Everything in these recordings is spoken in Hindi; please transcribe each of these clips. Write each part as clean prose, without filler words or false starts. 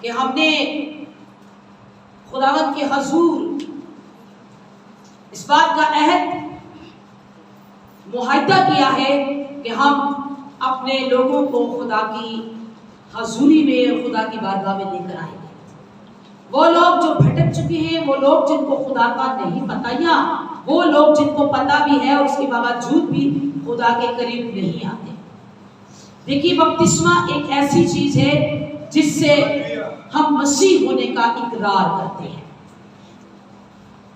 कि हमने खुदावंद के हजूर इस बात का अहद मुआहदा किया है कि हम अपने लोगों को खुदा की हजूरी में, खुदा की बारगाह में लेकर आएंगे। वो लोग जो भटक चुके हैं, वो लोग जिनको खुदा का नहीं पता, या वो लोग जिनको पता भी है और उसके बावजूद भी खुदा के करीब नहीं आते। देखिए, बपतिस्मा एक ऐसी चीज है जिससे हम मसीह होने का इकरार करते हैं।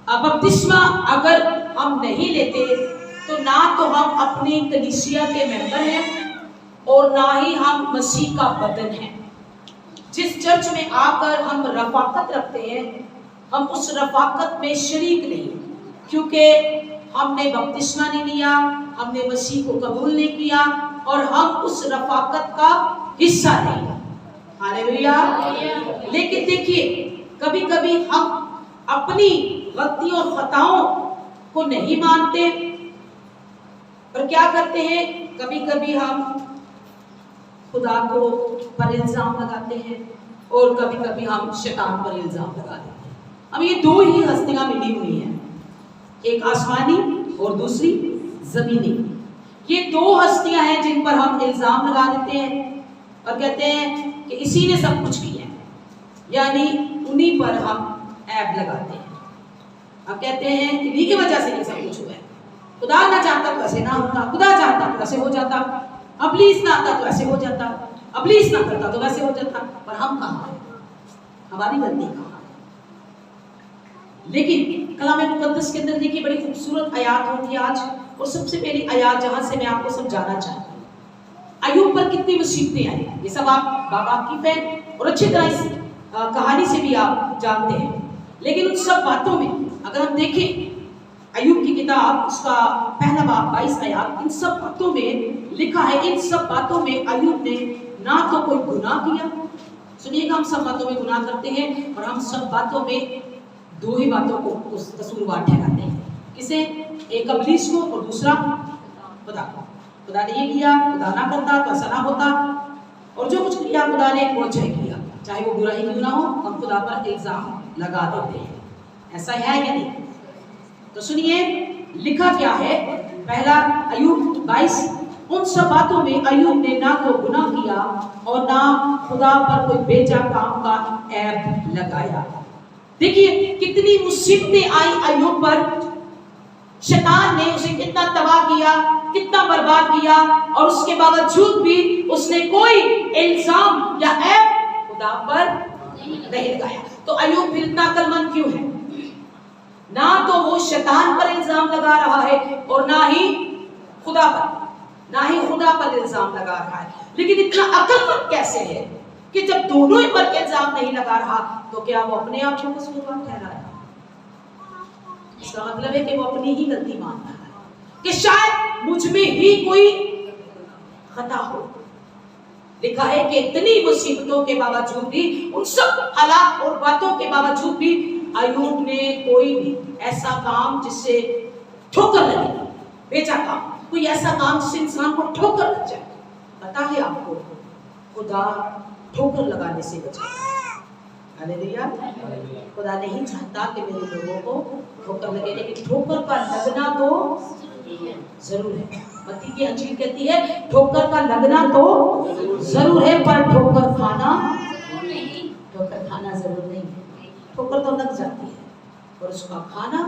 अब बपतिस्मा अगर हम नहीं लेते तो ना तो हम अपनी कलीसिया के मेंबर हैं और ना ही हम मसीह का बदन हैं। जिस चर्च में आकर हम रफाकत रखते हैं, हम उस रफाकत में शरीक नहीं, क्योंकि हमने बपतिस्मा नहीं लिया, हमने मसीह को कबूल नहीं किया और हम उस रफाकत का हिस्सा नहीं। हालेलुया। लेकिन देखिए, कभी कभी हम अपनी गलतियों और खताओं को नहीं मानते और क्या करते हैं, कभी कभी हम खुदा को पर इल्जाम लगाते हैं और कभी कभी हम शैतान पर इल्जाम लगा देते हैं। अब ये दो ही हस्तियां मिली हुई हैं, एक आसमानी और दूसरी जमीनी। ये दो हस्तियां हैं जिन पर हम इल्जाम लगा देते हैं और कहते हैं कि इसी ने सब कुछ किया है, यानी उन्हीं पर हम ऐब लगाते हैं। हम कहते हैं कि इन्हीं की वजह से ये सब कुछ हुआ है, खुदा ना चाहता तो ऐसे ना होता, खुदा चाहता तो ऐसे हो जाता, अबलीस ना आता तो ऐसे हो जाता, अबलीस ना करता तो वैसे हो जाता। पर हम कहाँ हैं, हमारी गलती कहाँ है? लेकिन कलाम मुकद्दस के अंदर देखिए, बड़ी खूबसूरत आयत होती है आज। और सबसे पहली आयत जहां से मैं आपको समझाना चाहती हूँ, अय्यूब पर कितनी मुसीबतें आई, ये सब आप बाबा की फैन और अच्छी तरह इस कहानी से भी आप जानते हैं। लेकिन उन सब बातों में अगर हम देखें, अय्यूब की किताब उसका पहला बाब 22 आयत, इन सब बातों में लिखा है, इन सब बातों में अय्यूब ने ना तो कोई गुनाह किया। सुनिएगा, हम सब बातों में गुनाह करते हैं और हम सब बातों में दो ही बातों को कसूरवार ठहराते हैं। किसे? एक अबलीस को और दूसरा खुदा को। खुदा ने ये किया, खुदा ना करता तो ऐसा ना होता, और जो कुछ किया खुदा ने वो अच्छा किया, चाहे वो बुरा ही क्यों ना हो, हम खुदा पर इल्जाम लगा देते हैं। ऐसा है या नहीं? तो सुनिए लिखा क्या है, पहला अय्यूब 22, उन सब बातों में अय्यूब ने ना तो गुनाह किया और ना खुदा पर कोई बेजा काम का ऐब लगाया। देखिए कितनी मुसीबतें आई अय्यूब पर, शैतान ने उसे कितना तबाह किया, कितना बर्बाद किया, और उसके बावजूद भी उसने कोई इल्जाम या ऐब खुदा पर नहीं लगाया। तो अय्यूब फिर इतना अक्लमंद क्यों है? ना तो वो शैतान पर इल्जाम लगा रहा है और ना ही खुदा पर इल्जाम लगा रहा है। लेकिन इतना अक्लमंद कैसे है कि जब दोनों पर इल्जाम नहीं लगा रहा तो क्या वो अपने आप को कसूरवार ठहरा रहा है? इसका मतलब है कि वो अपनी ही गलती मान रहा है कि शायद मुझ में ही कोई खता हो। लिखा है कि इतनी मुसीबतों के बावजूद भी, उन सब हालात और बातों के बावजूद भी अय्यूब ने कोई भी ऐसा काम जिससे ठोकर लगे, बेचा काम, कोई ऐसा काम जिससे इंसान को ठोकर लग जाए। पता है आपको, खुदा ठोकर लगाने से बचाता है। हालेलुया। खुदा नहीं चाहता कि मेरे लोगों को ठोकर लगे, लेकिन ठोकर का लगना तो जरूर है। मत्ती की अंजील कहती है ठोकर का लगना तो जरूर है, पर ठोकर खाना जरूर नहीं है। ठोकर तो लग जाती है और उसका खाना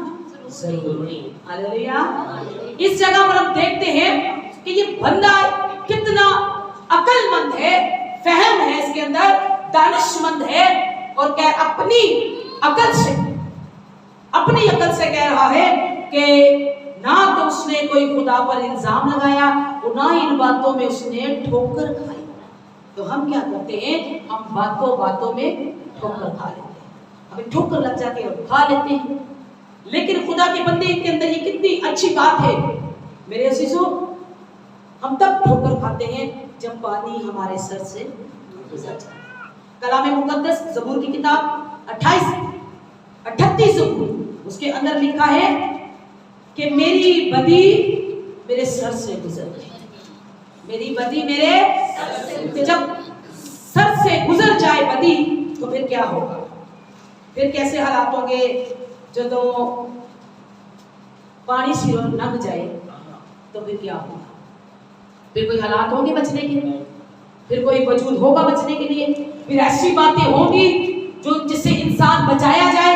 जरूर नहीं। हालेलुया। इस जगह पर हम देखते हैं कि ये बंदा कितना अक्लमंद है, फहम है इसके अंदर, दानिशमंद है, और कह अपनी अकल से कह रहा है कि ना तो उसने कोई खुदा पर इल्जाम लगाया और ना ही इन बातों में उसने ठोकर खाई। तो हम क्या करते हैं, हम बातों में ठोकर खा लेते हैं, हमें ठोकर लग जाती है और खा लेते हैं। लेकिन खुदा के बंदे के अंदर ये कितनी अच्छी बात है मेरे अजीजों, हम तब ठोकर खाते हैं जब पानी हमारे सर से गुजर जाए। कलाम मुकद्दस जबूर की किताब 38 जबूर, उसके अंदर लिखा है कि मेरी बदी मेरे सर से गुजर गई, मेरी बदी मेरे, जब सर से गुजर जाए बदी तो फिर क्या होगा? फिर कैसे हालात होंगे? जो तो पानी सिरों लग जाए तो फिर क्या होगा? फिर कोई हालात होंगे बचने के लिए? फिर कोई वजूद होगा बचने के लिए? फिर ऐसी बातें होंगी जो जिससे इंसान बचाया जाए?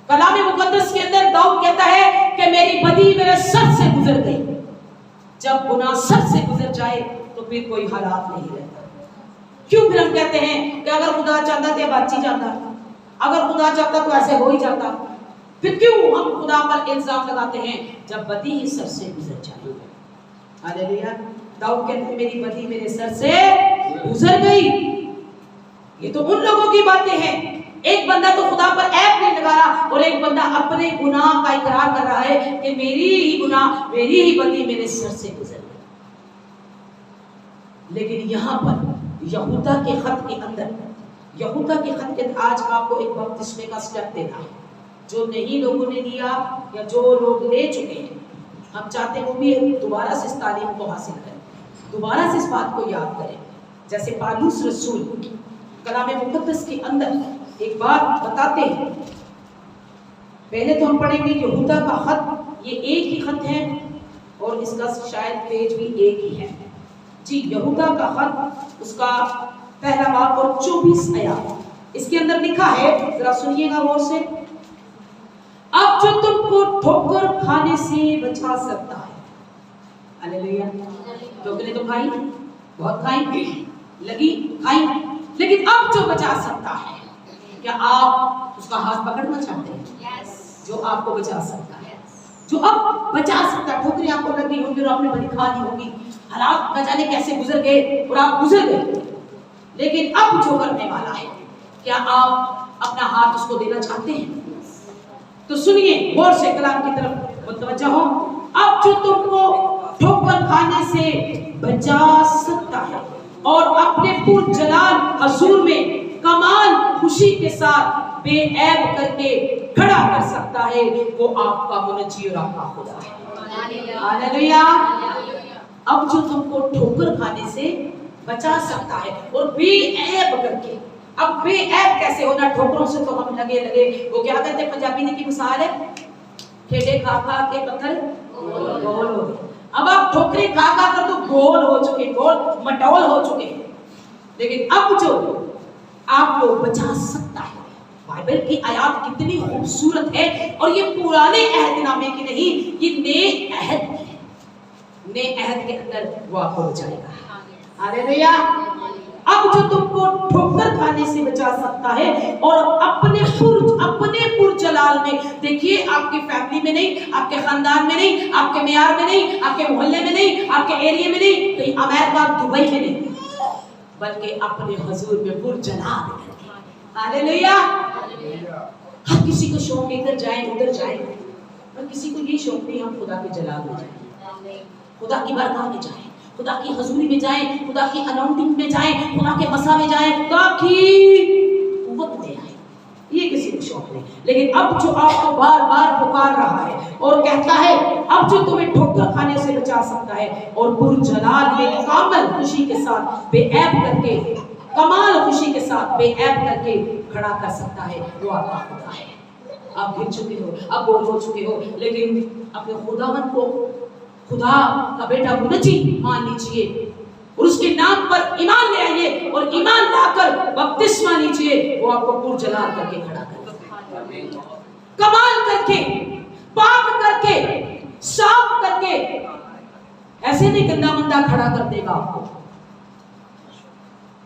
कलाम मुकद्दस के अंदर दाऊद कहता है कि मेरी बदी मेरे सर से गुजर गई। जब गुनाह सर से गुजर जाए तो फिर कोई हालात नहीं रहता। क्यों फिर हम कहते हैं कि अगर खुदा चाहता तो बात ही जाता, अगर खुदा चाहता तो ऐसे हो ही जाता? फिर क्यों हम खुदा पर इल्जाम लगाते हैं जब बदी ही सर से गुजर जाए? हालेलुया। दाऊद कहते हैं मेरी बदी मेरे सर से गुजर गई। ये तो उन लोगों की बातें हैं। एक बंदा तो खुदा पर ऐब नहीं लगा रहा और एक बंदा अपने गुनाह का इकरार कर रहा है कि मेरी ही गुनाह, मेरी ही बदी मेरे सर से गुजर गई। लेकिन यहाँ पर यहूदा के खत के अंदर, यहूदा के खत के आज आपको एक बपतिस्मे का स्टेप देना है। जो नहीं लोगों ने लिया या जो लोग ले चुके हैं, हम चाहते हैं वो भी दोबारा से इस तालीम को हासिल करें, दोबारा से इस बात को याद करें। जैसे पालूस रसूल कलाम मुकद्दस के अंदर एक बात बताते हैं। पहले तो हम पढ़ेंगे यहूदा का खत, ये एक ही खत है और इसका शायद पेज भी एक ही है जी। यहूदा का खत, उसका पहला बाब और 24 आयत, इसके अंदर लिखा है, जरा सुनिएगा गौर से। अब जो तुमको ठोकर खाने से बचा सकता है, हालेलुया, ठोकरें तो खाई, बहुत खाई, लगी खाई, लेकिन अब जो बचा सकता है, क्या आप उसका हाथ पकड़ना चाहते हैं? जो आपको बचा सकता है, जो अब बचा सकता है। ठोकरें आपको लगी होंगी और आपने बड़ी खा ली होगी, हालात न जाने कैसे गुजर गए और आप गुजर गए, लेकिन अब जो करने वाला है, क्या आप अपना हाथ उसको देना चाहते हैं? तो सुनिए गौर से, कलाम की तरफ मुतवज्जह हो। अब जो तुमको ठोकर खाने से बचा सकता है और अपने पुरजलाल हजूर में कमाल खुशी के साथ बेऐब करके खड़ा कर सकता है, वो आपका मुनज्जी और आपका खुदा है। हालेलुया। अब जो तुमको ठोकर खाने से बचा सकता है और बेऐब करके, अब बेऐब कैसे होना? ठोकरों से तो हम लगे लगे, वो क्या कहते हैं पंजाबी की मिसाल है, ठेडे खा खा के पत्थर गोल हो गए। अब आप ठोकरें खा खा कर तो गोल हो चुके, गोल मटोल हो चुके हैं, लेकिन अब जो आपको बचा सकता है, बाइबल की आयत कितनी खूबसूरत है और ये पुराने अहदनामे की नहीं, ये नए अहद की है। नए अहद के अंदर वो आपको बचाएगा। हालेलुया। अब जो तुमको ठोकर खाने से बचा सकता है और अपने पुरजलाल में, देखिए आपके फैमिली में नहीं, आपके खानदान में नहीं, आपके मेयार में नहीं, आपके मोहल्ले में नहीं, आपके एरिया में नहीं, कहीं अमेरिका दुबई में नहीं, बल्कि अपने हुजूर में पुरजलाल करके। हालेलुया। हर किसी को शौक इधर जाए उधर जाए, पर किसी को ये शौक नहीं हम खुदा के जलाल में जाए, खुदा की बारगाह में जाए, खुदा की हजूरी में जाए, खुदा की अनाउंटिंग में जाए, खुदा के मसा में जाए, खुदा की कुव्वत में आए, ये किसी को शौक नहीं। लेकिन अब जो आपको बार बार पुकार रहा है और कहता है अब जो तुम्हें ठोकर खाने से बचा सकता है और पुरजलाल में कामल खुशी के साथ बेऐब करके, कमाल खुशी के साथ बेऐब करके खड़ा कर सकता है, वो आपका खुदा है। आप गिर चुके हो, आप बोल हो चुके हो, लेकिन अपने खुदावन को खुदा का बेटा मुनज्जी मान लीजिए और उसके नाम पर ईमान ले आइए और ईमान लाकर बपतिस्मा लीजिए, वो आपको पुरजलाल करके खड़ा करेगा, कमाल करके, पाक करके, साफ करके, ऐसे नहीं गंदा मंदा खड़ा कर देगा आपको।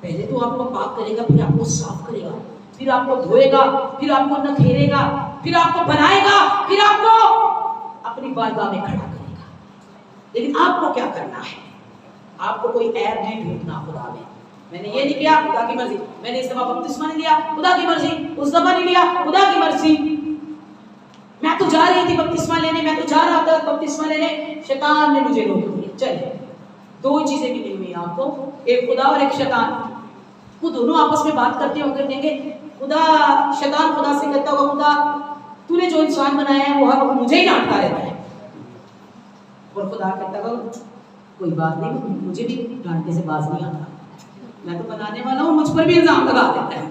पहले तो आपको पाक करेगा, फिर आपको साफ करेगा, फिर आपको धोएगा, फिर आपको नखेरेगा, फिर आपको बनाएगा, फिर आपको अपनी बारगाह में खड़ा करेगा। लेकिन आपको क्या करना है? आपको कोई ऐब नहीं ढूंढना खुदा में। मैंने ये नहीं किया, खुदा की मर्जी, मैंने इस दफा बपतिस्मा नहीं लिया, खुदा की मर्जी, उस दफा नहीं लिया, खुदा की मर्जी, मैं तो जा रही थी बपतिस्मा लेने, मैं तो जा रहा था बपतिस्मा लेने, शैतान ने मुझे रोक दिया। चलिए, दो चीजें मिली हुई आपको, एक खुदा और एक शैतान, वो दोनों आपस में बात करते होकर देंगे। खुदा, शैतान खुदा से कहता होगा खुदा तूने जो इंसान बनाया है वो हर मुझे ही डांटता रहता है, और खुदा कहता होगा कोई बात नहीं, मुझे भी डांटने से बाज नहीं आता, मैं तो बनाने वाला हूँ, मुझ पर भी इल्जाम लगा देता है।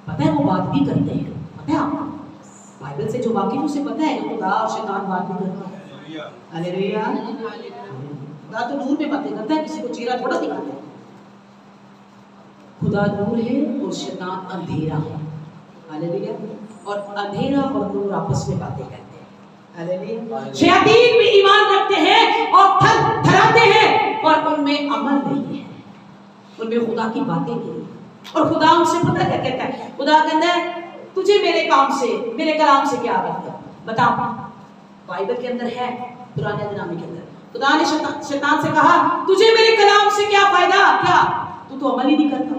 पता है वो बात भी करते हैं, पता है आपको बाइबल से जो वाकिफ उसे पता है कि खुदा और शैतान बात भी करते हैं। हालेलुया। खुदा तो नूर में बातें करता है, किसी को चेहरा थोड़ा दिखाता है। खुदा नूर है और शैतान अंधेरा है। हालेलुया। और अंधेरा और नूर आपस में बातें करते हैं। हालेलुया। शैतान भी ईमान रखते हैं और थर थराते हैं और उनमें अमल नहीं है, उनमें खुदा की बातें नहीं है। और खुदा उनसे पता क्या कहता है? खुदा कहता है तुझे मेरे काम से, मेरे कलाम से क्या मतलब? बता। बाइबल के अंदर है, पुराने दिनामे के अंदर खुदा ने शैतान से कहा तुझे मेरे कलाम से क्या फायदा? क्या तू तो अमल ही नहीं करता,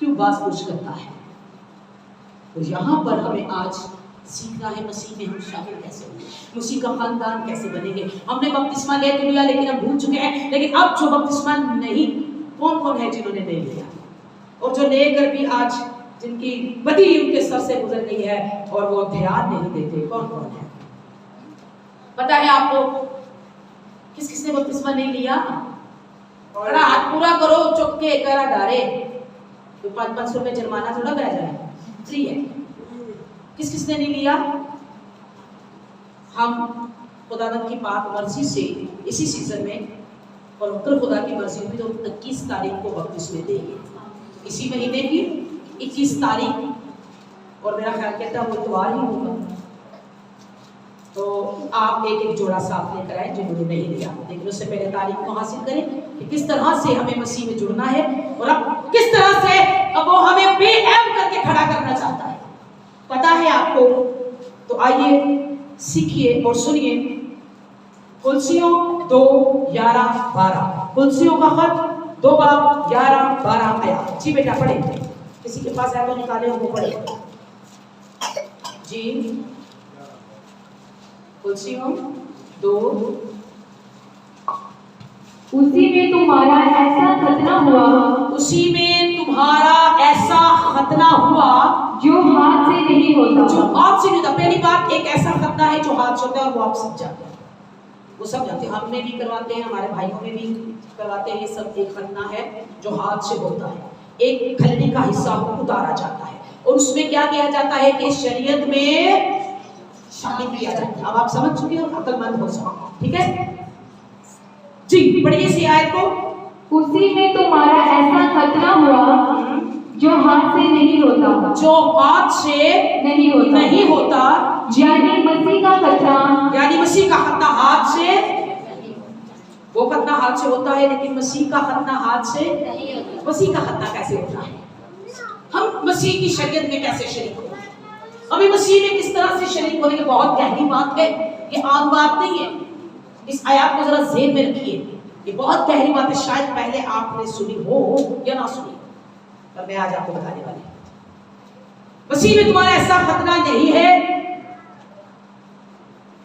क्यों बात कुछ करता है? तो यहाँ पर हमें आज सीखना है मसीह में हम शामिल कैसे होंगे, मसीह का खानदान कैसे बनेंगे। हमने बपतिस्मा ले तो लिया लेकिन हम भूल चुके हैं। लेकिन अब जो बपतिस्मा नहीं, कौन कौन है जिन्होंने नहीं लिया और जो लेकर भी आज जिनकी बदी उनके सर से गुजर गई है और वो ध्यान नहीं देते, कौन कौन है? पता है आपको किस किसने बपतिस्मा नहीं लिया? और हाथ पूरा करो, चुप के करा डारे, तो 500 रुपए जुर्माना थोड़ा बह जाए, फ्री है। किस किसने नहीं लिया? हम खुदावंद की पाक मर्जी से इसी सीजन में, और अगर खुदा की मर्जी हुई तो 21 तारीख को बपतिस्मे देंगे, इसी महीने की 21 तारीख, और मेरा ख्याल कहता है वो इतवार ही होगा। तो आप एक एक जोड़ा साथ लेकर आए जिन्होंने नहीं लिया, लेकिन उससे पहले तारीख को हासिल करें कि किस तरह से हमें मसीह में जुड़ना है और अब किस तरह से अब वो हमें बेऐब करके खड़ा करना चाहता है। पता है आपको? तो आइए सीखिए और सुनिए। कुलसियों 2:11-12, कुलसियों का खत 2:11-12 आया। जी बेटा पढ़े, किसी के पास है तो निकाले, वो पढ़े जी। कुलसियों 2, उसी में तुम्हारा ऐसा खतना हुआ, उसी में तुम्हारा ऐसा खतना हुआ जो हाथ से नहीं होता, जो हाथ से नहीं होता। पहली बात, एक ऐसा खतना है जो हाथ से होता है और वो आप सब जानते हैं, वो सब जानते हैं। हमने भी करवाते हैं, हमारे भाइयों में भी करवाते हैं। ये सब एक खतना है जो हाथ से होता है। एक खलनी का हिस्सा उतारा जाता है और उसमें क्या किया जाता है कि शरीयत में शामिल किया जाता है। अब आप समझ चुके हो, अक्लमंद हो जाओ, ठीक है जी। पढ़िए इसी आयत को। उसी में तुम्हारा ऐसा खतना हुआ जो हाथ से नहीं होता, जो हाथ से नहीं होता, यानी मसीह का खतना, यानी मसीह का खतना हाथ से, वो खतना हाथ से होता है लेकिन मसीह का खतना हाथ से नहीं होता। मसीह का खतना कैसे होता है? हम मसीह की शरीयत में कैसे शरीक होते हैं? अभी मसीह में किस तरह से शरीक होने की बहुत गहरी बात है, ये आम बात नहीं है। इस आयत को जरा ज़हन में रखिए, ये बहुत गहरी बात है। शायद पहले आपने सुनी हो या ना सुनी, पर मैं आज आपको बताने वाली हूं। मसीह में तुम्हारा ऐसा खतना नहीं है,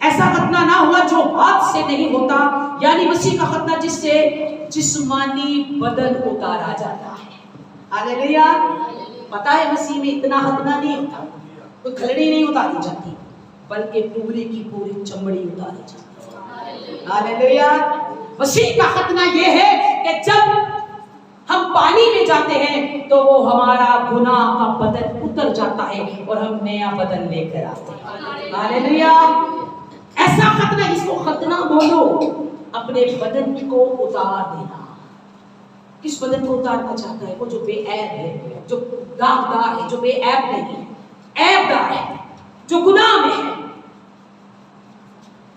ऐसा खतना ना हुआ जो हाथ से नहीं होता, यानी मसीह का खतना जिससे जिस्मानी बदन उतारा जाता है। हालेलुया। पता है मसीह में इतना खतना नहीं होता, कोई खलड़ी नहीं उतारी जाती, बल्कि पूरी की पूरी चमड़ी उतारी जाती है। हालेलुया। मसीह का खतना यह है कि जब हम पानी में जाते हैं तो वो हमारा गुनाह का बदन उतर जाता है और हम नया बदन लेकर आते हैं। हालेलुया। ऐसा खतना, इसको खतना बोलो, अपने बदन को उतार देना। किस बदन को उतारना चाहता है? वो जो बेऐब है, जो दागदार है, जो बेऐब नहीं है, ऐबदार है, जो गुनाह में है,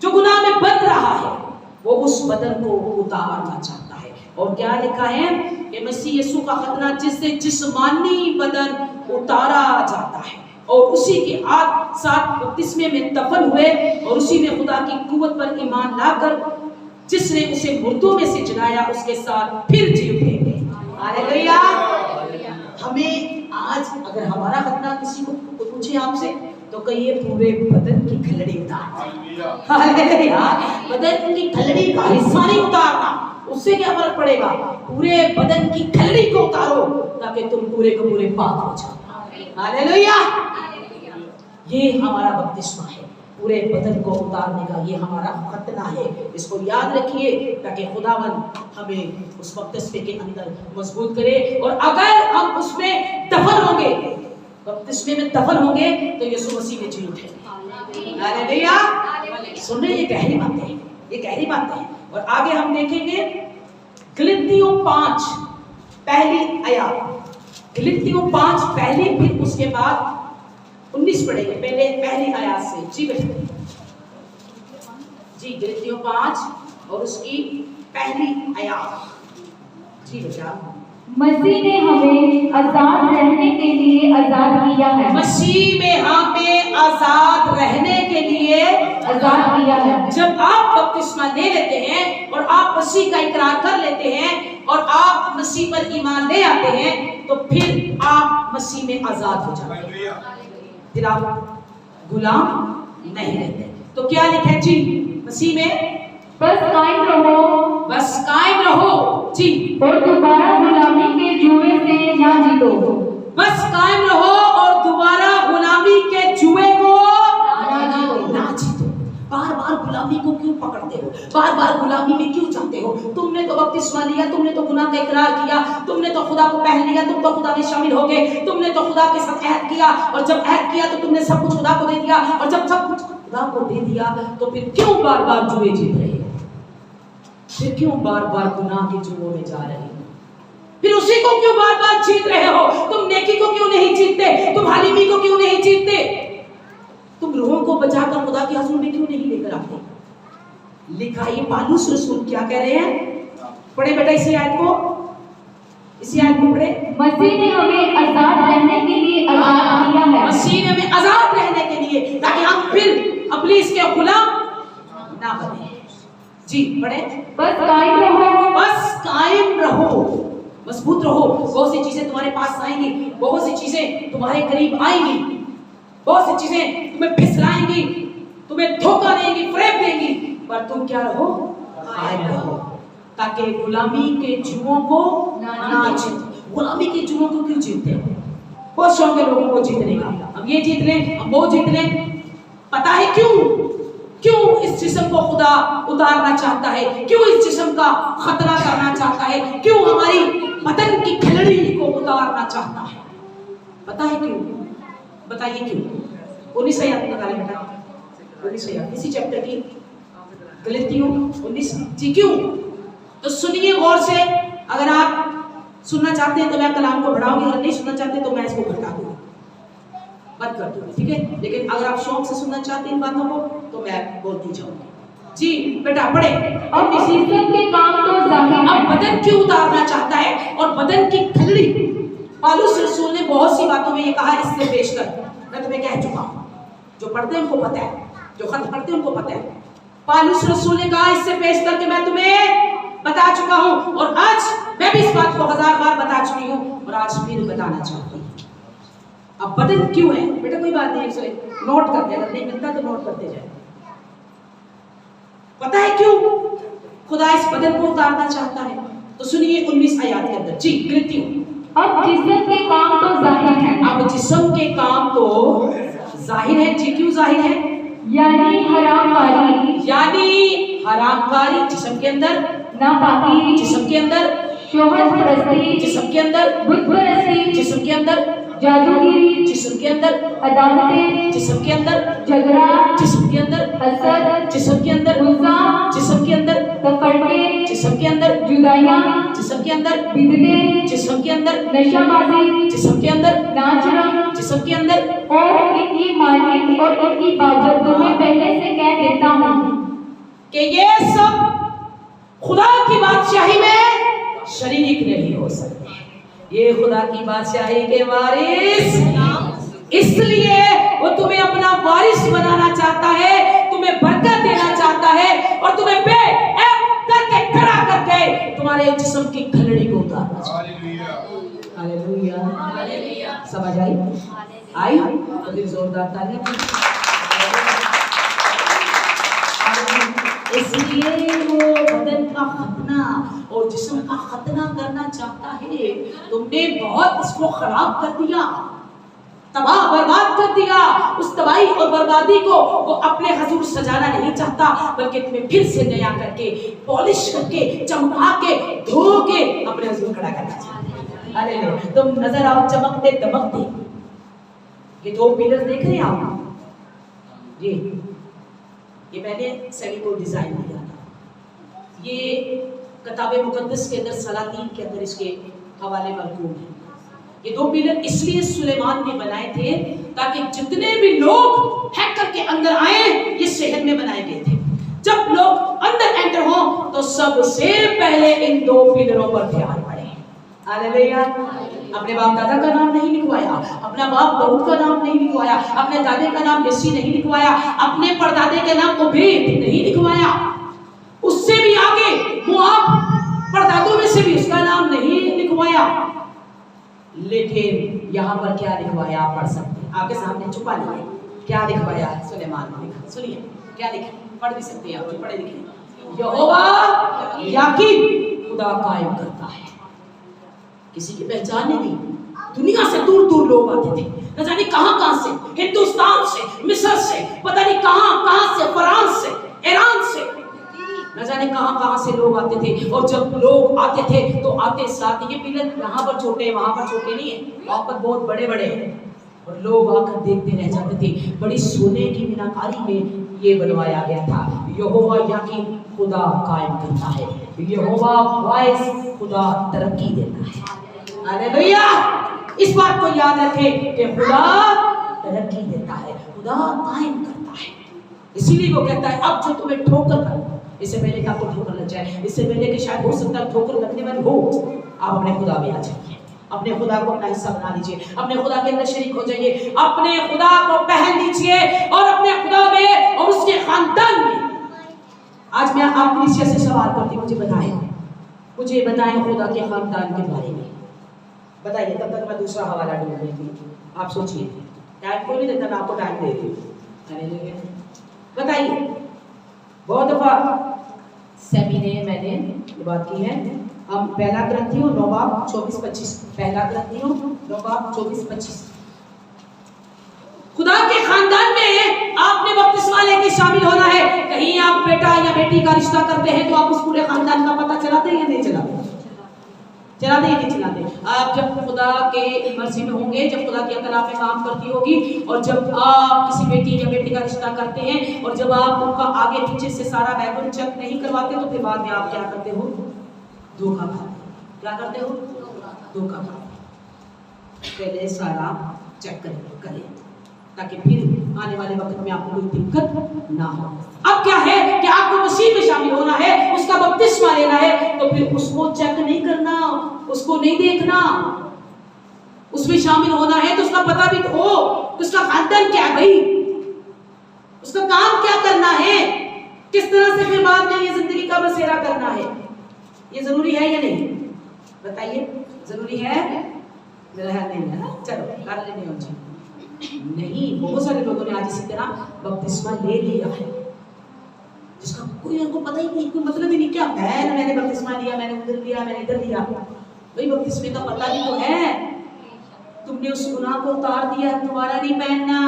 जो गुनाह में बंध रहा है, वो उस बदन को उतारना चाहता है। और क्या लिखा है कि मसीह यीशु का खतना जिससे जिस्मानी बदन उतारा जाता है और उसी के साथ बपतिस्मे में दफन हुए और उसी में खुदा की कुव्वत पर ईमान लाकर जिसने उसे मुर्दों में से जगाया उसके साथ फिर जी उठेंगे। हालेलुया। हमें आज अगर हमारा खतना किसी को पूछे आपसे तो कहिए पूरे बदन की खलड़ी उतार। हालेलुया। बदन की खलड़ी का हिस्सा नहीं उतारना, उससे क्या फर्क पड़ेगा? पूरे बदन की खलड़ी को उतारो ताकि तुम पूरे को पूरे पाक हो जाओ। हालेलुया। ये हमारा बपतिस्मा है। पूरे बदन को उतारने का ये हमारा खतना है। इसको याद रखिए ताकि खुदावन हमें उस बपतिस्मे के अंदर मजबूत करे। और अगर हम उसमें दफन होंगे, बपतिस्मे में दफन होंगे, तो यीशु मसीह में जी उठेंगे। हालेलुया। सुन रहे, ये गहरी बातें हैं, ये गहरी बातें हैं। और आगे हम देखेंगे गलातियों 5 पहली आयत, गलातियों 5 पहली, फिर उसके बाद 19 पढ़ेंगे। पहले पहली आयत से। जी बेटा जी, गलातियों 5 और उसकी पहली आयत। जी बेटा। मसीह ने हमें आजाद रहने के लिए आजाद किया है। मसीह में हमें आजाद रहने के लिए आजाद किया है। जब आप बपतिस्मा ले लेते हैं और आप मसीह का इकरार कर लेते हैं और आप मसीह पर ईमान ले आते हैं, तो फिर आप मसीह में आजाद हो जाते हैं, फिर आप गुलाम नहीं रहते। तो क्या लिखा है जी मसीह में? बस कायम रहो, बस कायम रहो जी, और दोबारा गुलामी के जुए से ना जीतो। बस कायम रहो और दोबारा गुलामी के जुए को ना जीतो। बार बार गुलामी को क्यों पकड़ते हो? बार बार गुलामी में क्यों जाते हो? तुमने तो बपतिस्मा लिया, तुमने तो गुनाह का इकरार किया, तुमने तो खुदा को पहन लिया, तुम तो खुदा में शामिल हो गए, तुमने तो खुदा के साथ अहद किया, और जब अहद किया तो तुमने सब कुछ खुदा को दे दिया, और जब सब कुछ खुदा को दे दिया तो फिर क्यों बार बार जुए जीत रहे हो? फिर क्यों बार बार गुनाह के जुओं में जा रहे हो? फिर उसी को क्यों बार बार जीत रहे हो? तुम नेकी को क्यों नहीं जीतते? तुम हलीमी को क्यों नहीं जीतते? तुम रूहों को बचाकर खुदा की हजूर में क्यों नहीं लेकर आते? लिखा ये पौलुस रसूल क्या कह रहे हैं? पढ़े बेटा इसी आयत को, इसी आयत को पढ़े। मसीह ने हमें आजाद रहने के लिए आजाद किया है। मसीह ने हमें आजाद रहने के लिए, ताकि हम फिर इब्लीस के गुलाम ना बने। जी पढ़े। बस कायम रहो, बस कायम रहो, मजबूत रहो। बहुत सी चीजें तुम्हारे पास आएंगी, बहुत सी चीजें तुम्हारे करीब आएंगी, बहुत सी चीजें तुम्हें फिसलाएंगी, तुम्हें धोखा देंगी, फरेब देंगी, पर तुम क्या रहो? कायम रहो, ताकि गुलामी के जुओं को ना जीतो। गुलामी के जुओं को क्यों जीतते हो? बहुत शौक है लोगों को जीतने का, हम ये जीत लें, हम वो जीत लें। पता है क्यों? क्यों इस जिस्म को खुदा उतारना चाहता है? क्यों इस जिस्म का खतरा करना चाहता है? क्यों हमारी बदन की खिलड़ी को उतारना चाहता है? पता है क्यों? बताइए क्यों? 19 आयत बता रहे बेटा, 19 आयत इसी चैप्टर की, गलातियों 19। जी क्यों? तो सुनिए गौर से। अगर आप सुनना चाहते हैं तो मैं कलाम को बढ़ाऊंगी, अगर नहीं सुनना चाहते तो मैं इसको घटा दूंगी, बंद कर दूंगी, ठीक है? लेकिन अगर आप शौक से सुनना चाहते हैं इन बातों को तो मैं बोलती जाऊंगी। जी बेटा पढ़े। अब जिस्म के काम तो जाहिर अब बदन क्यों उतारना चाहता है और बदन की खिलड़ी? पौलुस रसूल ने बहुत सी बातों में ये कहा, इससे पेश कर मैं तुम्हें कह चुका हूं, जो पढ़ते हैं उनको पता है, जो खत पढ़ते हैं उनको पता है। पौलुस रसूल ने कहा इससे पेश करके मैं तुम्हें बता चुका हूं, और आज मैं भी इस बात को 1000 बार बता चुकी हूं और आज फिर बताना चाहती हूं। अब बदन क्यों है बेटा? कोई बात नहीं, नोट करते, अगर नहीं मिलता तो नोट करते जाए। पता है क्यों खुदा इस बदन को उतारना चाहता है? तो सुनिए 19 आयत के अंदर। जी गलातियों। अब जिस्म के काम तो जाहिर है। अब जिस्म के काम तो जाहिर है। जी क्यों जाहिर है? यानी हरामकारी, यानी हरामकारी जिस्म के अंदर, नापाकी जिस्म के अंदर, शोहरत परस्ती जिस्म के अंदर, बुत परस्ती जिस्म के अंदर, जादूगिरी जिस्म के अंदर, अदालतें जिस्म के अंदर, झगड़ा जिस्म के अंदर, हसद जिस्म के अंदर, गुस्सा जिस्म के अंदर, तफरके जिस्म के अंदर, जुदाइयाँ जिस्म के अंदर, बिदते जिस्म के अंदर, नशाबाजी जिस्म के अंदर, नाच रंग जिस्म के अंदर। और इनकी मालिक और इनकी बाजत तो मैं पहले से कह देता हूँ कि ये सब खुदा की बादशाही में शरीक नहीं हो सकते। ये खुदा की बादशाही के वारिस, इसलिए वो तुम्हें अपना वारिस बनाना चाहता है, तुम्हें बरकत देना चाहता है, और तुम्हें करके खड़ा करके तुम्हारे जिस्म की खलड़ी को उतारना चाहता है। हालेलुया। समझ आई? आई तो फिर जोरदार तालियां। इसलिए वो बदन का खतना और जिस्म का खतना करना चाहता है। तुमने बहुत इसको खराब कर दिया, तबाह बर्बाद कर दिया। उस तबाही और बर्बादी को वो अपने हुजूर सजाना नहीं चाहता, बल्कि तुम्हें फिर से नया करके, पॉलिश करके, चमका के, धो के अपने हुजूर खड़ा करना चाहता है। हालेलुया। तुम नजर आओ चमकते दमकते। ये दो पिलर देख रहे हैं आप, ये मैंने सभी को डिजाइन किया था। ये किताब मुकद्दस के अंदर सलातीन के अंदर इसके हवाले मरकूम है। ये दो पिलर इसलिए सुलेमान ने बनाए थे ताकि जितने भी लोग हैकर के अंदर आए, ये शहर में बनाए गए थे। जब लोग अंदर एंटर हो तो सबसे पहले इन दो पिलरों पर ध्यान पड़े। हालेलुया। अपने बाप दादा का नाम नहीं लिखवाया, अपना बाप दाऊद का नाम नहीं लिखवाया, अपने दादे का नाम यसी नहीं लिखवाया, अपने परदादे के नाम उबैद नहीं लिखवाया, उससे भी आगे मुआब परदादों में से भी उसका नाम नहीं लिखवाया। लेकिन यहाँ पर क्या लिखवाया आप पढ़ सकते हैं, आपके सामने छुपा लिया। क्या लिखवाया सुलेमान ने लिखा, सुनिए क्या लिखा, पढ़ भी सकते हैं आप, पढ़े लिखे। यहोवा याकीन खुदा कायम करता है। किसी की पहचान नहीं थी, दुनिया से दूर दूर लोग आते थे, न जाने कहां से, हिंदुस्तान से, मिस्र से, पता नहीं कहां से, फ्रांस से, ईरान से, न जाने कहां से लोग आते थे। और जब लोग आते थे तो आते साथ, ये पिलर यहाँ पर छोटे वहां पर छोटे नहीं है, वहां पर बहुत बड़े बड़े हैं, और लोग आकर देखते रह जाते थे। बड़ी सोने की मीनाकारी में ये बनवाया गया था। यहोवा याकीन खुदा कायम करता है, यहोवा वाइस खुदा तरक्की देता है। हालेलुया। इस बात को याद रखें कि खुदा तरक्की देता है, खुदा कायम करता है। इसीलिए वो कहता है अब जो तुम्हें ठोकर कर, इससे पहले कि आपको ठोकर लग जाए, इससे पहले कि शायद हो सकता है ठोकर लगने वाली हो, आप अपने खुदा में आ जाइए, अपने खुदा को अपना हिस्सा बना लीजिए, अपने खुदा के अंदर शरीक हो जाइए, अपने खुदा को पहन लीजिए और अपने खुदा में और उसके खानदान में। आज मैं आप कलीसिया से सवाल करती हूँ, मुझे बताएं खुदा के खानदान के बारे में बताइए। तब तक मैं दूसरा हवाला ढूंढ लेती, आप सोचिए, टाइम को नहीं देता, मैं आपको टाइम दे रही हूँ। बताइए। बहुत दफा सभी ने मैंने बात की है। हम पहला ग्रंथियों 9:24-25, पहला ग्रंथियों 9:24-25। खुदा के खानदान में आपने बपतिस्मा लेके शामिल होना है। कहीं आप बेटा या बेटी का रिश्ता करते हैं तो आप उस पूरे खानदान का पता चलाते हैं या नहीं चलाते? चलाते ही नहीं चलाते। आप जब खुदा के मर्जी में होंगे, जब खुदा की अकल आप में काम करती होगी, और जब आप किसी बेटी या बेटे का रिश्ता करते हैं और जब आप उनका आगे पीछे से सारा बैकग्राउंड चेक नहीं करवाते तो फिर बाद में आप क्या करते हो? धोखा खाते। क्या करते हो? धोखा खाते। पहले सारा चेक करें ताकि फिर आने वाले वक्त में आपको कोई दिक्कत ना हो। अब क्या है कि आपको मसीह में शामिल होना है, उसका बपतिस्मा लेना है, तो फिर उसको चेक नहीं करना, उसको नहीं देखना, उसमें शामिल होना है तो उसका पता भी तो हो, उसका खानदान क्या है भाई, उसका काम क्या करना है, किस तरह से फिर बाद में ये जिंदगी का बसेरा करना है। ये जरूरी है या नहीं? बताइए, जरूरी है? मेरा है नहीं है ना, चलो कर लेने हो जी। नहीं, बहुत सारे लोगों ने आज इसी तरह बपतिस्मा ले लिया है जिसका कोई उनको पता ही नहीं, कोई मतलब ही नहीं। क्या मैंने बपतिस्मा लिया, मैंने उधर लिया, मैंने इधर लिया। भाई बपतिस्मे का पता भी तो है, तुमने उस गुनाह को उतार दिया, दोबारा नहीं पहनना।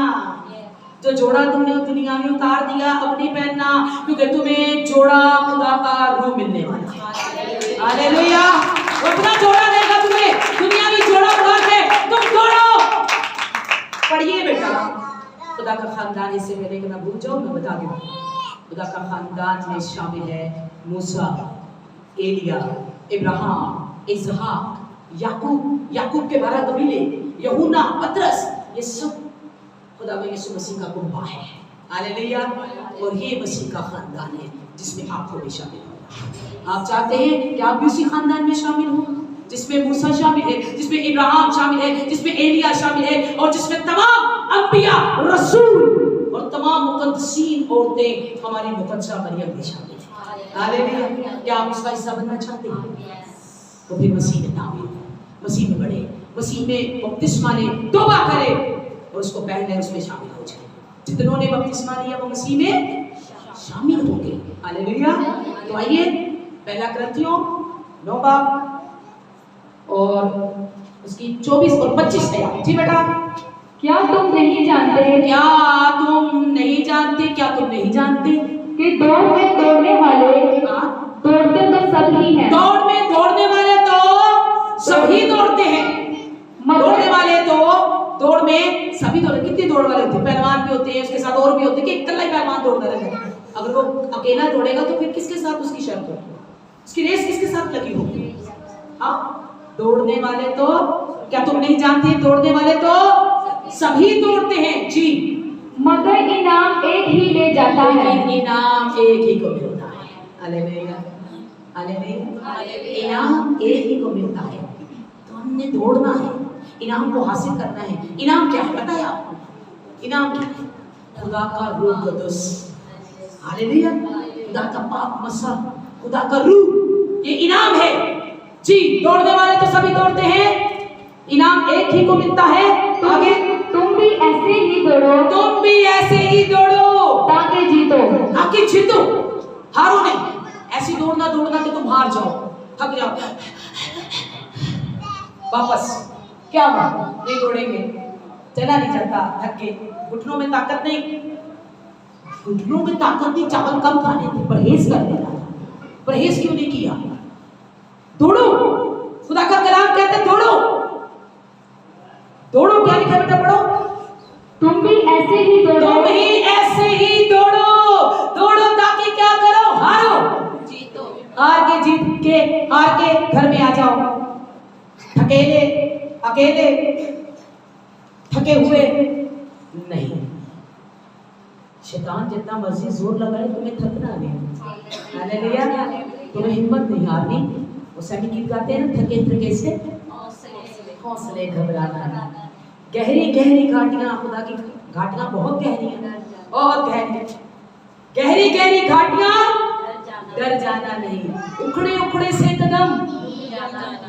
जो जोड़ा तुमने दुनिया में उतार दिया, अब नहीं पहनना, क्योंकि तुम्हें जोड़ा खुदा का रूह मिलने वाला है। हालेलुया। वो अपना जोड़ा देगा तुम्हें, दुनिया में जोड़ा उतार दे, तुम जोड़ो। पढ़िए बेटा, खुदा का खानदान, इससे पहले कि मैं भूल जाऊं मैं बता दूं, खुदा का खानदान में शामिल है मूसा, एलिया, इब्राहिम, इसहाक, याकूब के 12 कबीले, यूहन्ना, पतरस, ये सब खुदा यीशु मसीह का कुंबा है। हालेलुया। और ये मसीह का खानदान है जिसमें आपको भी शामिल होना। आप चाहते हैं कि आप भी उसी खानदान में शामिल हो जिसमें मूसा शामिल है, जिसमें इब्राहिम शामिल है, जिसमें एलिया शामिल है, और जिसमें तमाम अंबिया, रसूल और तमाम मुकद्दसीन औरतें, हमारी मुकद्दसा मरियम भी शामिल है। हालेलुया। क्या आप उसका हिस्सा बनना चाहते हैं? तो फिर मसीह में दाखिल हो, मसीह में बढ़े, मसीह में बपतिस्मा ले, तौबा करे और उसको पहले उसमें शामिल हो जाए। जितनों ने बपतिस्मा लिया वो मसीह में शामिल होंगे। हालेलुया। तो आइए पहला ग्रंथियों 9 और उसकी 24 और 25 आयत। जी बेटा, क्या तुम नहीं जानते क्या तुम नहीं जानते, क्या तुम नहीं जानते कि दौड़ में दौड़ने वाले हाँ? दौड़ते तो सब ही हैं, दौड़ में दौड़ने वाले तो सभी दौड़ते हैं। दौड़ने वाले तो दौड़ में सभी दौड़ते। कितने दौड़ वाले होते हैं? पहलवान भी होते हैं, उसके साथ और भी होते हैं कि इकल्ला ही पहलवान दौड़ता रहता है। अगर वो अकेला दौड़ेगा तो फिर किसके साथ उसकी शर्त होगी, उसकी रेस किसके साथ लगी होगी? हाँ, दौड़ने वाले तो क्या तुम नहीं जानते, दौड़ने वाले तो सभी दौड़ते हैं जी, मगर इनाम एक ही ले जाता है। लेकिन इनाम एक ही को मिलता है। Hallelujah, hallelujah. इनाम एक ही को मिलता है। तो हमने दौड़ना है, इनाम को हासिल करना है। इनाम क्या है पता है आपको? इनाम क्या है? खुदा का रूह कुदस, हालेलुया, खुदा का पाक मसा, खुदा का रूह, ये इनाम है जी। दौड़ने वाले तो सभी दौड़ते हैं, इनाम एक ही को मिलता है। आगे, तुम भी ऐसे ही दौड़ो, तुम भी ऐसे ही दौड़ो ताकि जीतो। ताकि जीतो, हारो नहीं। ऐसी दौड़ना कि तुम हार जाओ, थक जाओ, वापस क्या बात, नहीं दौड़ेंगे, चला नहीं जाता, थक के, घुटनों में ताकत नहीं, घुटनों में ताकत नहीं, चावल कम खाने थे, परहेज कर लेना। परहेज क्यों नहीं किया? दौड़ो, खुदा का कलाम कहते हैं दौड़ो, दौड़ो। क्या लिखा बेटा, पढ़ो। तुम भी ऐसे ही दौड़ो, तुम ही ऐसे ही दौड़ो, दौड़ो ताकि क्या करो? हारो, जीतो। हार के घर में आ जाओ, थकेले, अकेले, थके हुए नहीं। शैतान जितना मर्जी जोर लगाए तुम्हें थकना नहीं। हालेलुया, तुम्हें हिम्मत नहीं हारनी। वो सभी गीत गाते हैं ना, थके से हौसले घबराना नहीं। गहरी गहरी घाटियां, खुदा की घाटियां बहुत गहरी हैं, बहुत गहरी गहरी घाटियां, डर जाना नहीं। उखड़े उखड़े से कदम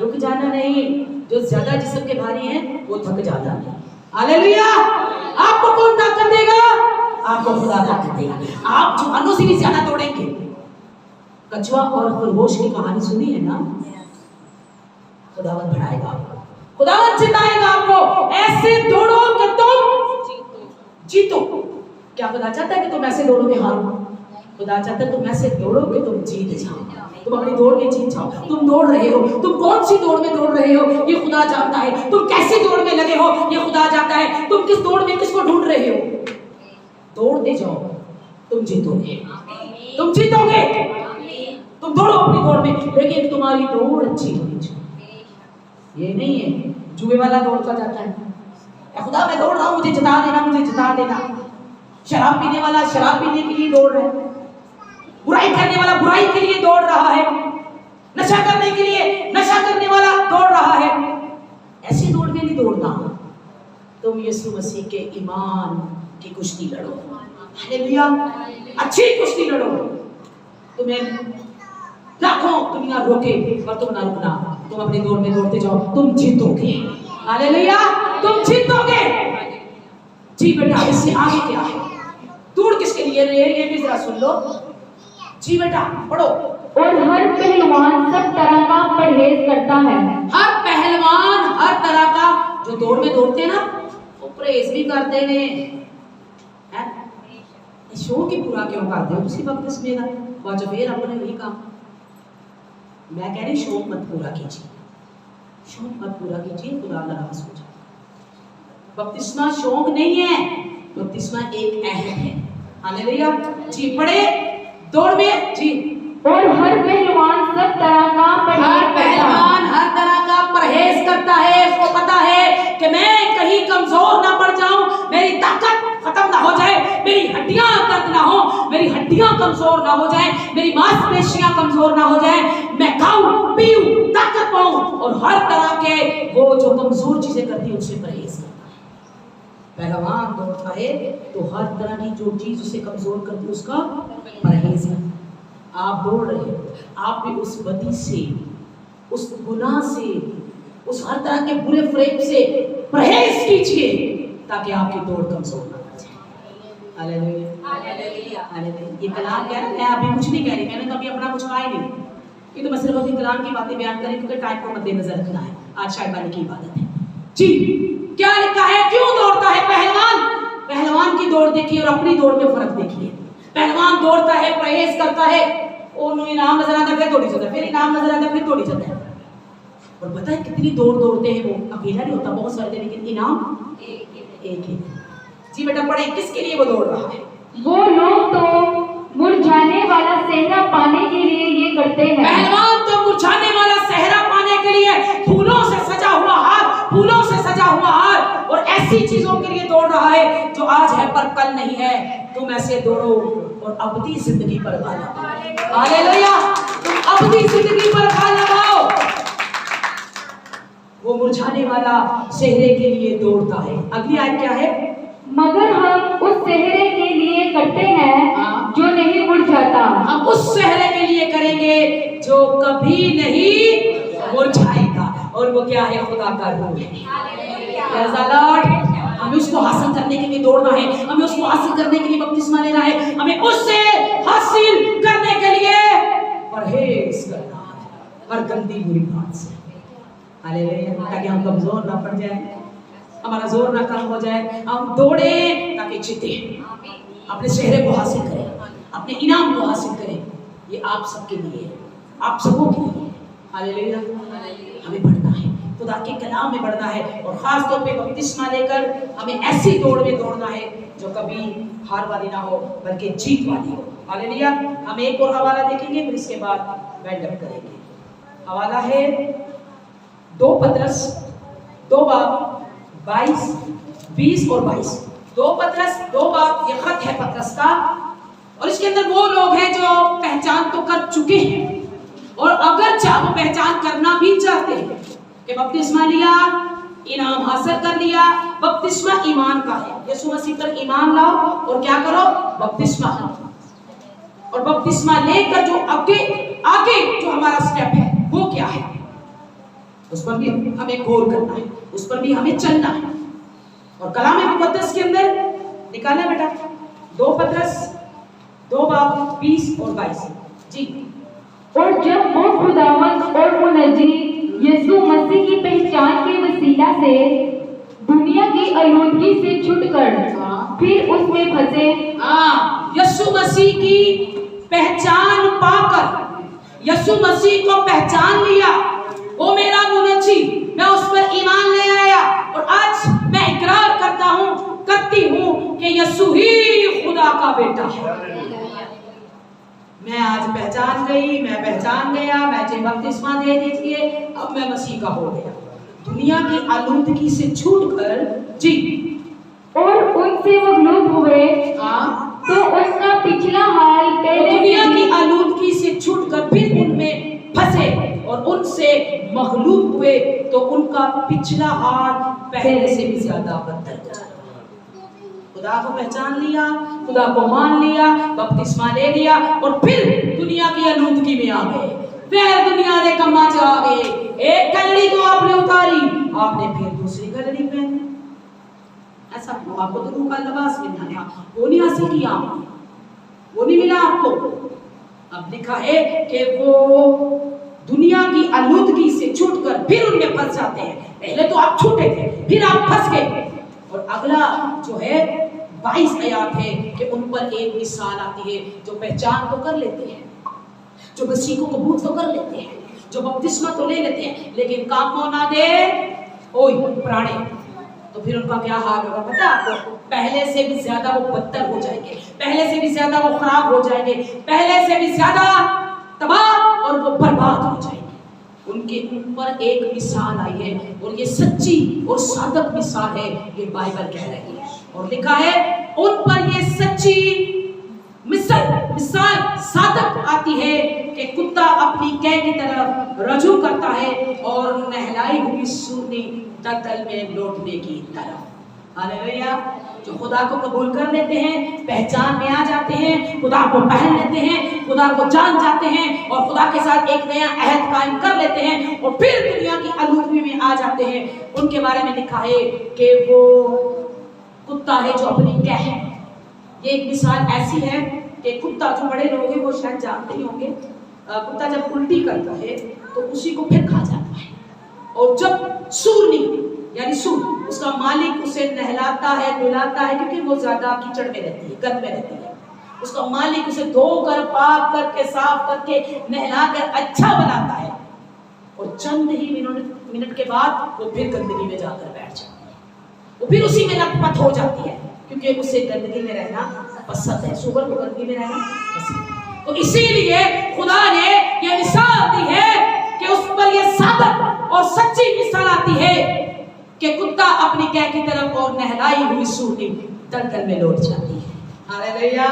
रुक जाना नहीं। जो ज्यादा जिस्म के भारी हैं वो थक जाता है। हालेलुया, आपको कौन ताकत देगा? आपको खुदा ताकत देगा। आप जवानों से भी ज्यादा दौड़ेंगे। कछुआ और खरगोश की कहानी सुनी है ना? खुदावंत बढ़ाएगा आपको, खुदावंत जिताएगा आपको। ऐसे दौड़ो कि तुम जीतो। क्या खुदा चाहता है कि तुम ऐसे दौड़ो कि हारो? खुदा चाहता है तुम ऐसे दौड़ो कि तुम जीत जाओ, तुम अपनी दौड़ में जीत जाओ। तुम दौड़ रहे हो, तुम कौन सी दौड़ में दौड़ रहे हो ये खुदा जानता है। तुम कैसी दौड़ में लगे हो ये खुदा जानता है। तुम किस दौड़ में किसको ढूंढ रहे हो? दौड़ते जाओ, तुम जीतोगे, तुम जीतोगे। तुम दौड़ो अपनी दौड़ में, लेकिन तुम्हारी दौड़ अच्छी होनी चाहिए। ये नहीं है जुए वाला दौड़ता जाता है, खुदा मैं दौड़ रहा हूँ, मुझे जिता देना, मुझे जिता देना। शराब पीने वाला शराब पीने के लिए दौड़ रहा है, बुराई करने वाला बुराई के लिए दौड़ रहा है, नशा करने के लिए नशा करने वाला दौड़ रहा है। ऐसी दौड़ में नहीं दौड़ना। तुम यीशु मसीह के ईमान की कुश्ती लड़ो। हालेलुया, अच्छी कुश्ती लड़ो। तुम्हें लाखों दुनिया रोके पर तुम ना रुकना, तुम अपनी दौड़ में दौड़ते जाओ, तुम जीतोगे। हालेलुया, तुम जीतोगे। जी बेटा, इससे आगे क्या है? दूर किसके लिए रही है ये भी जरा सुन लो। जी बेटा पढ़ो। और हर पहलवान सब तरह का परहेज करता है। हर पहलवान हर तरह का, जो दौड़ में दौड़ते हैं ना वो परहेज भी करते हैं। शौक ही पूरा क्यों करते हो उसी वक्त इसमें ना बाजो फिर अपने वही काम। मैं कह रही शौक मत पूरा कीजिए, शौक मत पूरा कीजिए, खुदा नाराज हो जाए। बपतिस्मा शौक नहीं है, बपतिस्मा एक अहद है। हालेलुया, जी पढ़े दौड़ में जी। और हर पहलवान सब तरह का हर पहलवान हर तरह का परहेज करता है। उसको पता है कि मैं कहीं कमजोर ना पड़ जाऊं, मेरी ताकत खत्म ना हो जाए, मेरी हड्डियां दर्द ना हो, मेरी हड्डियां कमजोर ना हो जाए, मेरी मांसपेशियां कमजोर ना हो जाए, मैं खाऊं पीऊं ताकत पाऊं। और हर तरह के वो जो कमजोर चीजें करती है उससे परहेज करता है। पहलवान दौड़ता है तो हर तरह की जो चीज उसे कमजोर करती है उसका परहेज है। आप दौड़ रहे हो, आप भी उस बदी से, उस गुनाह से, उस हर तरह के बुरे फ्रेम से परहेज कीजिए ताकि आपकी दौड़ कमजोर ना हो जाए। Hallelujah, hallelujah, hallelujah. ये कलाम कह रहा है, मैं अभी कुछ नहीं कह रही, मैंने कभी अपना कुछ कहा ही नहीं। ये तो मैं सिर्फ अपनी कलाम की बातें बयान करें क्योंकि टाइम को मद्देनजर रखना है। आज शायद वाली की इबादत है जी। क्या लिखा है? क्यों दौड़ता है पहलवान की दौड़ देखिए और अपनी दौड़ में फर्क देखिए। पहलवान दौड़ता है, परहेज करता है, और इनाम नजर आता है, फिर दौड़ी जाता है, फिर इनाम नजर आता है, फिर दौड़ी जाता है। और पता है कितनी दौड़ दौड़ते हैं वो, अकेला नहीं होता, बहुत सारे, लेकिन इनाम एक ही। जी बेटा पढ़े, किसके लिए वो दौड़ रहा है? वो लोग तो मुरझाने वाला सेहरा पाने के लिए ये करते हैं। पहलवान तो मुरझाने वाला सेहरा पाने के लिए फूलों से सजा हुआ हार, फूलों से सजा हुआ हार और ऐसी चीजों के लिए दौड़ रहा है जो आज है पर कल नहीं है। तुम ऐसे दौड़ो और अबदी जिंदगी पर घा लगाओ। हालेलुया, तुम अबदी जिंदगी पर घा लगाओ। वो मुरझाने वाला सेहरे के लिए दौड़ता है। अगली आयत क्या है? मगर हम उस सेहरे के लिए करते हैं जो नहीं मुरझाता। हम उस सेहरे के लिए करेंगे जो कभी नहीं मुरझाएगा, और वो क्या है? खुदा का रूह है। हमें उसको हासिल करने के लिए दौड़ना है, हमें उसको हासिल करने के लिए बपतिस्मा लेना है, हमें उससे हासिल करने के लिए परहेज करना है हर गंदी बुरी बात से। हालेलुया, ताकि हम कमजोर ना पड़ जाए, हमारा जोर ना कम हो जाए, हम दौड़े ताकि जीते, अपने सेहरे को हासिल करें, अपने इनाम को हासिल करें। ये आप सबके लिए, आप सबों के लिए। हालेलुया, हमें बढ़ना है, खुदा के कलाम में बढ़ना है, और खास तौर पे बपतिस्मा लेकर हमें ऐसी दौड़ में दौड़ना है जो कभी हार वाली ना हो बल्कि जीत वाली हो। हालेलुया। हम एक और हवाला देखेंगे, फिर इसके बाद वाइंड अप करेंगे। हवाला है 2 पतरस 2 बाब 22, 20 और 22। 2 पतरस 2 बाब, ये खत है पतरस का, और इसके अंदर वो लोग हैं जो पहचान तो कर चुके हैं, और अगर चाहे वो पहचान करना भी चाहते हैं कि बपतिस्मा लिया, इनाम हासिल कर लिया। बपतिस्मा ईमान का है, यीशु मसीह पर ईमान लाओ और क्या करो? बपतिस्मा लो। और बपतिस्मा लेकर जो आगे आगे जो हमारा स्टेप है वो क्या है, उस पर भी हमें गौर करना है, उस पर भी हमें चलना है। और कलाम मुकद्दस के अंदर निकाला बेटा 2 पतरस 2 बाब 20 और 22 जी। और जब वो खुदावंद और मुनज्जी यीशु मसीह की पहचान के वसीला से दुनिया की आलूदगी से छुटकर फिर उसमें फंसे, यीशु मसीह की पहचान पाकर, यीशु मसीह को पहचान लिया, वो मेरा मुनज्जी, मैं उस पर ईमान ले आया, और आज मैं इकरार करती हूँ कि यीशु ही खुदा का बेटा है। मैं आज पहचान गई, मैं पहचान गया, मुझे बपतिस्मा दे दीजिए, अब मैं मसीह का हो गया। दुनिया की आलूदगी से छूटकर जी, और उनसे मगलूब हुए तो उनका पिछला हाल पहले, दुनिया की आलूदगी से छूटकर फिर उनमें फंसे और उनसे मगलूब हुए तो उनका पिछला हाल पहले से भी ज्यादा बदतर हो गया। खुदा को पहचान लिया, खुदा को मान लिया, बपतिस्मा ले लिया, और फिर दुनिया की आलूदगी में आ गए, फिर दुनिया के कम्मा च आ गए। एक गलड़ी तो आपने उतारी, आपने फिर दूसरी गलड़ी पहनी। ऐसा आपको तो रूह का लिबास मिलना है, वो नहीं हासिल किया आपने, वो नहीं मिला आपको। अब लिखा है कि वो दुनिया की आलूदगी से छूटकर फिर उनमें फंस जाते हैं। पहले तो आप छूटे थे, फिर आप फंस गए। और अगला जो है 22 आयत है कि उन पर एक मिसाल आती है जो पहचान तो कर लेते हैं, जो मसीह को कबूल तो कर लेते हैं, जो बपतिस्मा तो ले लेते हैं, लेकिन काम को ना दे ओए प्राणी, तो फिर उनका क्या हाल होगा पता है आपको? पहले से भी ज्यादा वो बदतर हो जाएंगे, पहले से भी ज्यादा वो खराब हो जाएंगे, पहले से भी ज्यादा तबाह और वो बर्बाद हो जाएंगे। उनके ऊपर एक मिसाल आई है, और ये सच्ची और सादक मिसाल है, ये बाइबल कह रही है। और लिखा है उन पर ये सच्ची मिसाल सादक आती है कि कुत्ता अपनी कै की तरफ रजू करता है और नहलाई हुई सूरनी दलदल में लौटने की तरफ। हालेलुया। जो खुदा को कबूल कर लेते हैं, पहचान में आ जाते हैं, खुदा को पहन लेते हैं, खुदा को जान जाते हैं और खुदा के साथ एक नया अहद कायम कर लेते हैं और फिर दुनिया की आलूदगी में आ जाते हैं, उनके बारे में लिखा है कि वो कुत्ता है जो अपनी कैद है। ये एक मिसाल ऐसी है कि कुत्ता, जो बड़े लोग हैं वो शायद जानते ही होंगे, कुत्ता जब उल्टी करता है तो उसी को फिर खा जाता है, और जब सूरनी यानी सूर उसका मालिक उसे नहलाता है, धुलाता है, क्योंकि वो ज्यादा कीचड़ में रहती है, गंद में रहती है। उसका मालिक उसे धोकर, पाक करके, साफ करके, नहला कर अच्छा बनाता है, और चंद ही मिनट के बाद वो फिर गंदगी में जाकर बैठ जाती है। वो फिर उसी में लथपथ हो जाती है, क्योंकि उसे गंदगी में रहना पसंद है। सूअर को गंदगी में रहना पसंद है। तो इसीलिए खुदा ने ये मिसाल दी है कि उस पर ये साबित और सच्ची मिसाल आती है कि कुत्ता अपनी गाय की तरफ और नहलाई हुई सूअर दलदल में लौट जाती है। हालेलुया।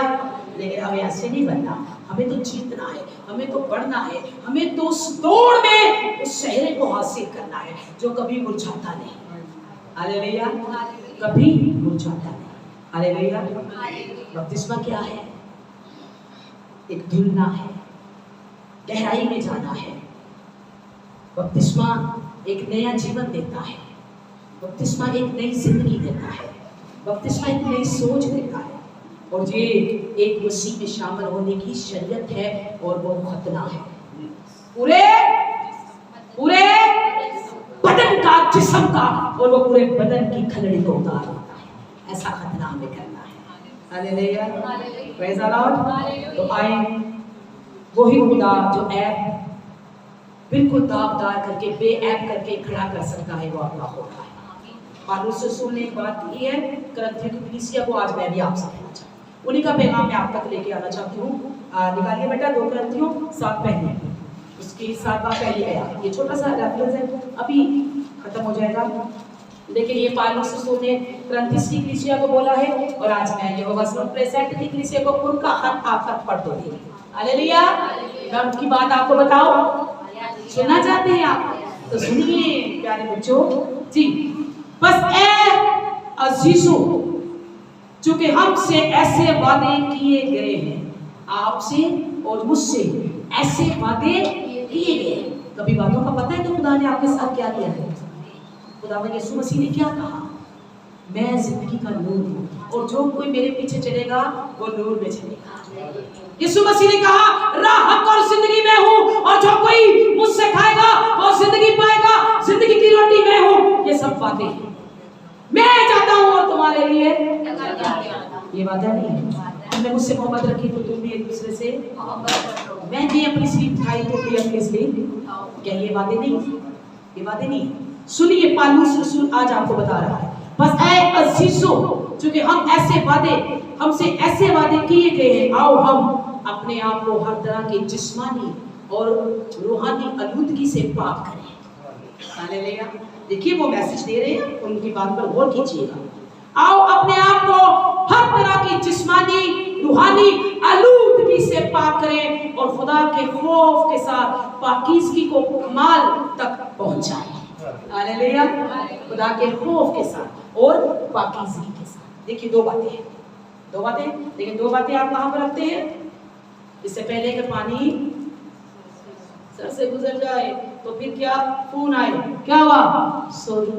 लेकिन हमें ऐसे नहीं बनना, हमें तो जीतना है, हमें तो बढ़ना है, हमें तो उस दौड़ में उस शहर को हासिल करना है जो कभी मुरझाता नहीं। हालेलुया। कभी मुरझाता नहीं। हालेलुया। बपतिस्मा क्या है? एक धुलना है, गहराई में जाना है। बपतिस्मा एक नया जीवन देता है। बपतिस्मा एक नई जिंदगी देता है। बपतिस्मा एक नई सोच देता है, और ये एक मसीह में शामिल होने की शरीयत है, और वो खतना है पूरे पूरे बदन का, जिस्म का, और वो पूरे बदन की खलड़ी को उतार देता है। ऐसा खतना हमें करना है। हालेलुया। Praise the Lord. तो आए वही खुदा जो ऐप बिल्कुल दागदार करके, बेऐब करके खड़ा कर सकता है, वो आपका खुदा है। पौलुस रसूल ने एक बात की है कुरिन्थियों की कलीसिया को, आज मैं भी आपसे कहना चाहती हूँ, उन्हीं का पैगाम मैं आप तक लेके आना चाहती हूँ। निकालिए बेटा 2 कुरिन्थियों 7 पहले, उसकी 7वां पहले आया। ये छोटा सा रेफरेंस है, अभी खत्म हो जाएगा। लेकिन ये पौलुस रसूल ने कुरिन्थियों की कलीसिया को बोला है, और आज मैं यहोवा प्रेजेंट की कलीसिया को उनका हक आफत पढ़ दूंगी। हालेलुया। मैं उनकी बात आपको बताऊं, सुनना चाहते हैं आप? तो सुनिए प्यारे बच्चों जी। बस ए अजीजों, चूंकि हमसे ऐसे वादे किए गए हैं, आपसे और मुझसे ऐसे वादे किए गए हैं। कभी बातों का पता है कि खुदा ने आपके साथ क्या किया है? खुदा यीशु मसीह ने क्या कहा? मैं जिंदगी का नूर हूँ, और जो कोई मेरे पीछे चलेगा वो नूर में चलेगा। यीशु मसीह ने कहा राह, हक और जिंदगी मैं हूँ, और जो कोई मुझसे खाएगा वो जिंदगी पाएगा, जिंदगी की रोटी मैं हूँ। ये सब बातें हैं। मैं जाता हूँ और तुम्हारे लिए ये वादा नहीं है। तुमने मुझसे मोहब्बत रखी तो तुम भी एक दूसरे से मोहब्बत रखो। मैंने अपनी स्लीप खाई तो भी अपनी स्लीप, क्या ये वादे नहीं? ये वादे नहीं। सुनिए पौलुस रसूल आज आपको बता रहा है, बस ऐ अजीजों, क्योंकि हम ऐसे वादे, हमसे ऐसे वादे किए गए हैं, आओ हम अपने आप को हर तरह के जिस्मानी और रूहानी आलूदगी से पाक करें। हालेलुया। देखिए वो मैसेज दे रहे हैं, उनकी बात पर गौर कीजिएगा। आओ अपने आप को हर तरह की जिस्मानी रूहानी आलूदगी से पाक करें, और खुदा के खौफ के साथ पाकीज़गी को कमाल तक पहुंचाएं। हालेलुया। खुदा के खौफ के साथ और पाकीज़गी के साथ। देखिए दो बातें हैं, दो बातें, लेकिन दो बातें आप कहाँ पर रखते हैं? इससे पहले कि पानी सर से गुजर जाए तो फिर क्या खून आए, क्या हुआ? सॉरी,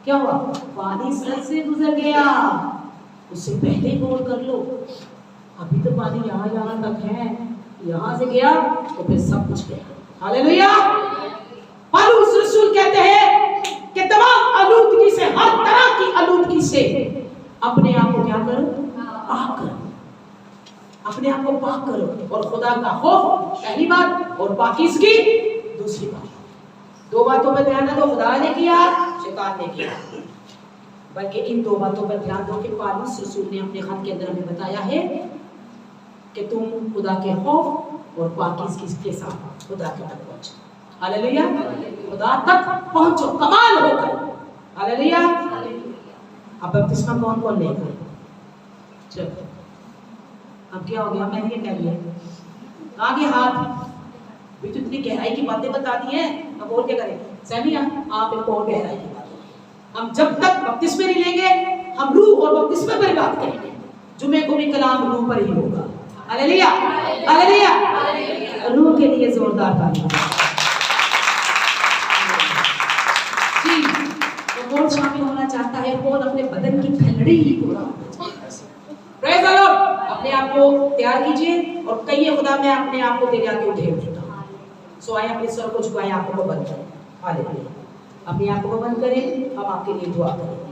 क्या हुआ? पानी सर से गुजर गया, उससे पहले गौर कर लो। अभी तो पानी यहाँ यहाँ तक है, यहाँ से गया तो फिर सब कुछ गया। हालेलुया। पौलुस रसूल कहते हैं कि तमाम आलूदगी से, हर तरह की आलूदगी से अपने आप को क्या करो? पाक करो। अपने आप को पाक करो, और खुदा का खौफ पहली बात, और पाकीज़गी दूसरी बात। दो बातों पर ध्यान दो, खुदा ने किया, शैतान ने किया। बल्कि इन दो बातों पर ध्यान दो कि पौलुस रसूल ने अपने खत के अंदर हमें बताया है कि तुम खुदा के खौफ और पाकीज़गी के साथ खुदा के तक पहुंचो। हालेलुया। खुदा तक पहुंचो कमाल होकर। हालेलुया। अब बपतिस्मा कौन कौन लेगा? चलो अब क्या हो गया? मैंने ये कह दिया, आगे हाथ भी तो इतनी गहराई की बातें बता दी हैं, अब और क्या करें? सैमिया आप एक और गहराई की बात, हम जब तक बपतिस्मे नहीं लेंगे, हम रूह और बपतिस्मे पर बात करेंगे। जुमे को भी कलाम रूह पर ही होगा। हालेलुया। हालेलुया। रूह के लिए जोरदार तालियां। जी, तो कौन शामिल होना चाहता है? कौन अपने बदन की खलड़ी ही पूरा होना चाहता है? Praise the Lord. अपने आप को तैयार कीजिए और कहिए खुदा मैं अपने आप को तेरे आगे उठे उठता हूँ। सो आए अपने सर को झुकाएं, आंखों को बंद करें। हालेलुया। अपनी आंखों को बंद करें, हम आपके लिए दुआ करें।